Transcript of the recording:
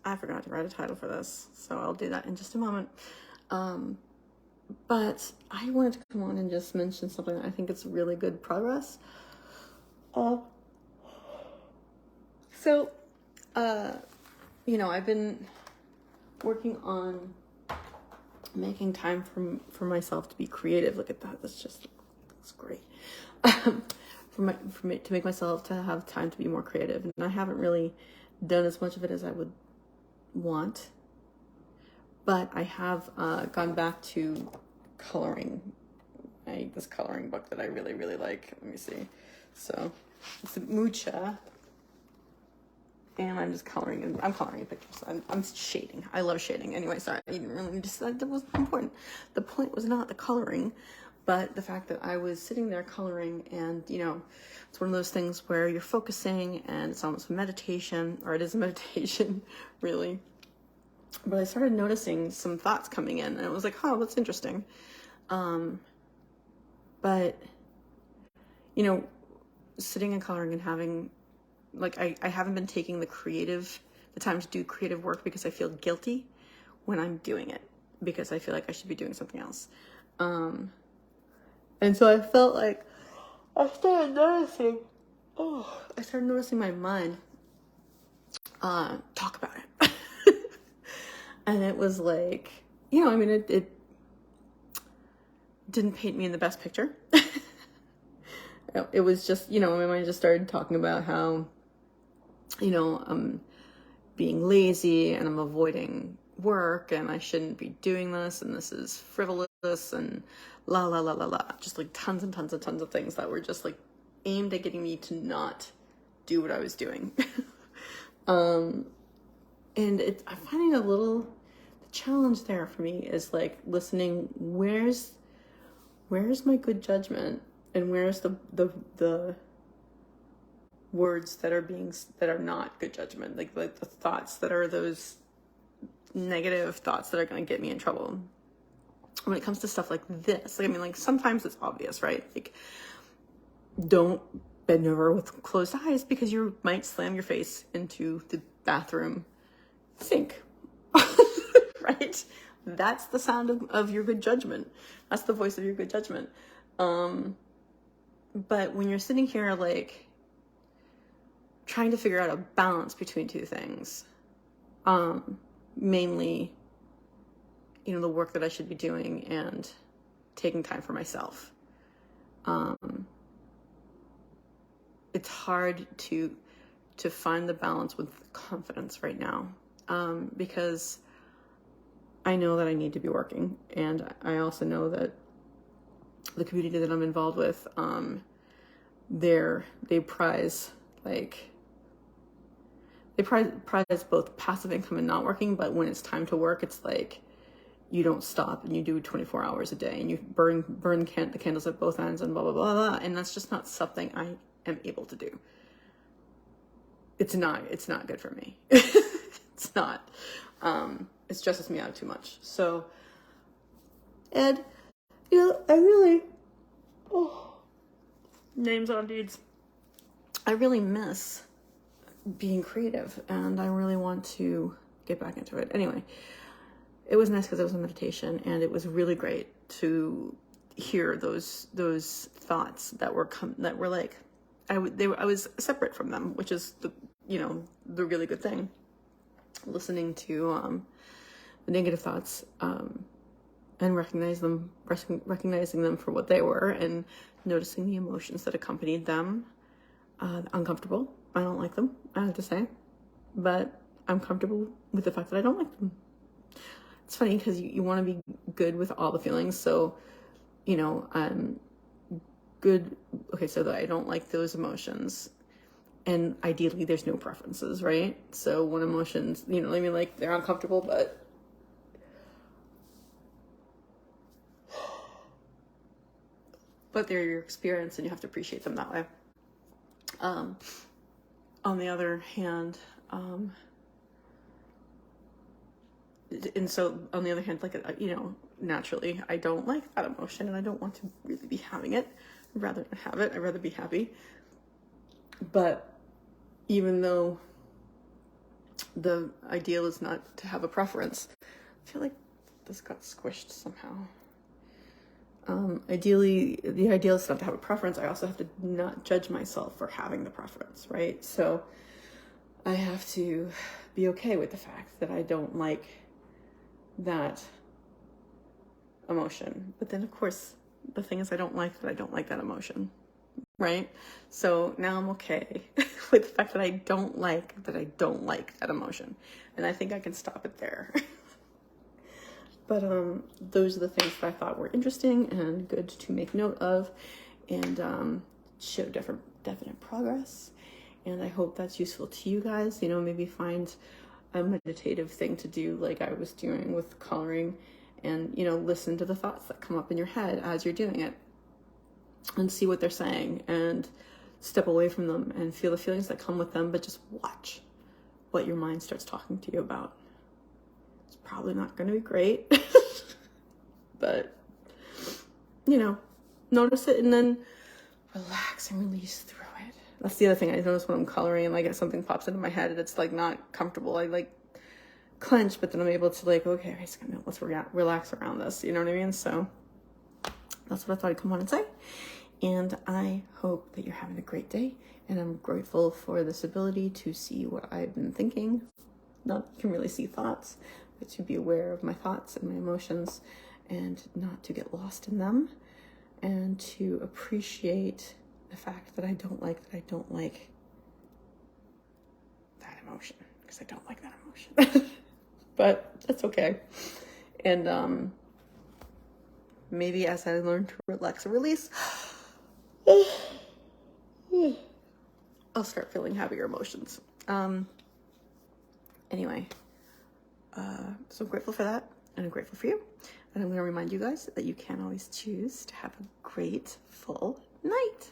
I forgot to write a title for this, so I'll do that in just a moment. But I wanted to come on and just mention something that I think it's really good progress. I've been working on making time for myself to be creative. Look at that. That's great. To make myself to have time to be more creative. And I haven't really done as much of it as I would want. But I have gone back to coloring. This coloring book that I really, really like. Let me see. So it's Mucha. And I'm just coloring, and I'm coloring in pictures. I'm shading. I love shading. Anyway, sorry, I didn't really that wasn't important. The point was not the coloring, but the fact that I was sitting there coloring, and it's one of those things where you're focusing, and it's almost a meditation, or it is a meditation, really. But I started noticing some thoughts coming in, and it was like, oh, that's interesting. But sitting and coloring and having, like, I haven't been taking the time to do creative work because I feel guilty when I'm doing it, because I feel like I should be doing something else. And so I felt like I started noticing my mind talk about it. And it was like, it didn't paint me in the best picture. It was just, my mind just started talking about how, I'm being lazy and I'm avoiding work and I shouldn't be doing this and this is frivolous and la la la la la. Just like tons and tons and tons of things that were just like aimed at getting me to not do what I was doing. And I'm finding the challenge there for me is like listening, where's my good judgment, and where's the words that are not good judgment, like the thoughts that are those negative thoughts that are going to get me in trouble. When it comes to stuff like this, sometimes it's obvious, right? Like, don't bend over with closed eyes because you might slam your face into the bathroom sink. Right? That's the sound of your good judgment. That's the voice of your good judgment. But when you're sitting here, like, trying to figure out a balance between two things, mainly, the work that I should be doing and taking time for myself. It's hard to find the balance with confidence right now, because I know that I need to be working, and I also know that the community that I'm involved with, they prize both passive income and not working, but when it's time to work, it's like you don't stop and you do 24 hours a day and you burn the candles at both ends and blah, blah, blah, blah. And that's just not something I am able to do. It's not good for me. It's not. It stresses me out too much. So, Ed, I really, names on deeds. I really miss being creative, and I really want to get back into it. Anyway, it was nice because it was a meditation, and it was really great to hear those thoughts that were like, I was separate from them, which is the really good thing. Listening to the negative thoughts, and recognizing them for what they were, and noticing the emotions that accompanied them. Uncomfortable. I don't like them, I have to say, but I'm comfortable with the fact that I don't like them. It's funny because you want to be good with all the feelings. So, I'm good. Okay, so that I don't like those emotions, and ideally there's no preferences, right? So when emotions, like they're uncomfortable, but they're your experience, and you have to appreciate them that way. On the other hand, naturally, I don't like that emotion, and I don't want to really be having it. I'd rather not have it. I'd rather be happy. But even though the ideal is not to have a preference. I feel like this got squished somehow. Ideally, the ideal is not to have a preference. I also have to not judge myself for having the preference, right? So I have to be okay with the fact that I don't like that emotion. But then, of course, the thing is I don't like that emotion, right? So now I'm okay with the fact that I don't like that emotion. And I think I can stop it there. But those are the things that I thought were interesting and good to make note of, and show definite progress. And I hope that's useful to you guys. You know, maybe find a meditative thing to do like I was doing with coloring, and, you know, listen to the thoughts that come up in your head as you're doing it and see what they're saying, and step away from them and feel the feelings that come with them, but just watch what your mind starts talking to you about. It's probably not going to be great, but, you know, notice it and then relax and release through it. That's the other thing I notice when I'm coloring and like if something pops into my head and it's like not comfortable, I like clench, but then I'm able to like, okay, let's relax around this. You know what I mean? So that's what I thought I'd come on and say. And I hope that you're having a great day. And I'm grateful for this ability to see what I've been thinking. Not you can really see thoughts, but to be aware of my thoughts and my emotions and not to get lost in them, and to appreciate the fact that I don't like that emotion, because I don't like that emotion. But that's okay. And maybe as I learn to relax and release, I'll start feeling happier emotions. Anyway, so I'm grateful for that, and I'm grateful for you. And I'm going to remind you guys that you can always choose to have a grateful night.